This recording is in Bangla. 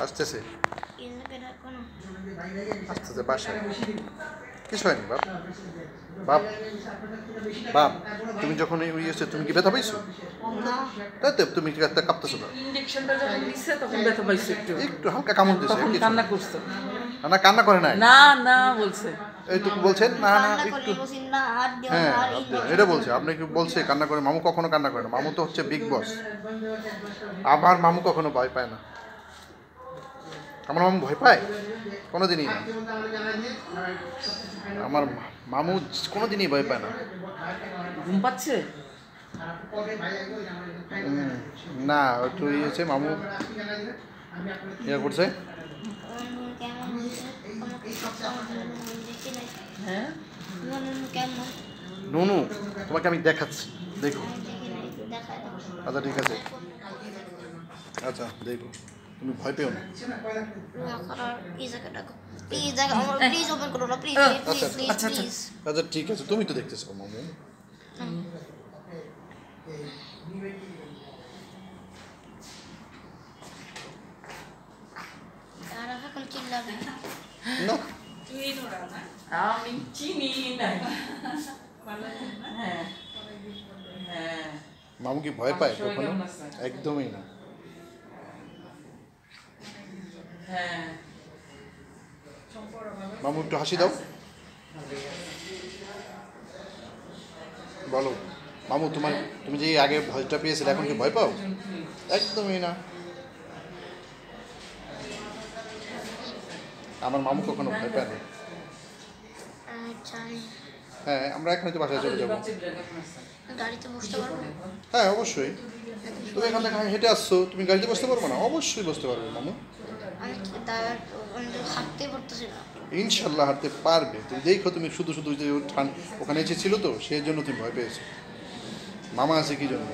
আসতেছে আসতেছে বাসায় কিছু হয়নি বাপ বাপ বাপ তুমি যখন ওই এসে তুমি কি ব্যথা পাইছো? তাই তো তুমি কাঁপতেছো না? ইনজেকশনটা যখন দিছে তখন ব্যথা পাইছে একটু একটু হালকা কামড় দিছে, তখন কান্না করছে। না কান্না করে নাই, না না বলছে এইটুকু বলছেন না না একটু, হ্যাঁ এটা বলছে। আপনি কি বলছে কান্না করে? মামু কখনো কান্না করে না, মামু তো হচ্ছে বিগ বস। আমার মামু কখনো ভয় পায় না। আমার মামু ভয় পায় কোনোদিনই না। আমার মামু কোনোদিনই ভয় পায় না। ঘুম পাচ্ছে না একটু ইয়েছে মামু ইয়ে করছে। হ্যাঁ নুনু তোমাকে আমি দেখাচ্ছি, দেখো। আচ্ছা ঠিক আছে, আচ্ছা দেখো, তুমি ভয় পেও না। আচ্ছা ঠিক আছে, তুমি তো দেখতেছো মামু। না আমি চিনি না। হ্যাঁ হ্যাঁ মামু কি ভয় পায় কখনো? একদমই না। হ্যাঁ মামু একটু হাসি দাও, বলো মামু তুমি যে আগে ভয়টা পেয়েছিলে এখন কি ভয় পাও? একদমই না। আমার মামু কখনো ভয় পায় না। হ্যাঁ আমরা এখানে তো বাসায় চলে যাবো। হ্যাঁ অবশ্যই, তুমি এখান থেকে হেঁটে আসছো, তুমি গাড়িতে বসতে পারবো না? অবশ্যই বসতে পারবে মামু, ইনশাল্লাহ হাঁটতে পারবে। তুমি দেখো, তুমি শুধু শুধু যে ওখানে এসেছিল তো সেই জন্য তুমি ভয় পেয়েছো। মামা আছে কি জন্য?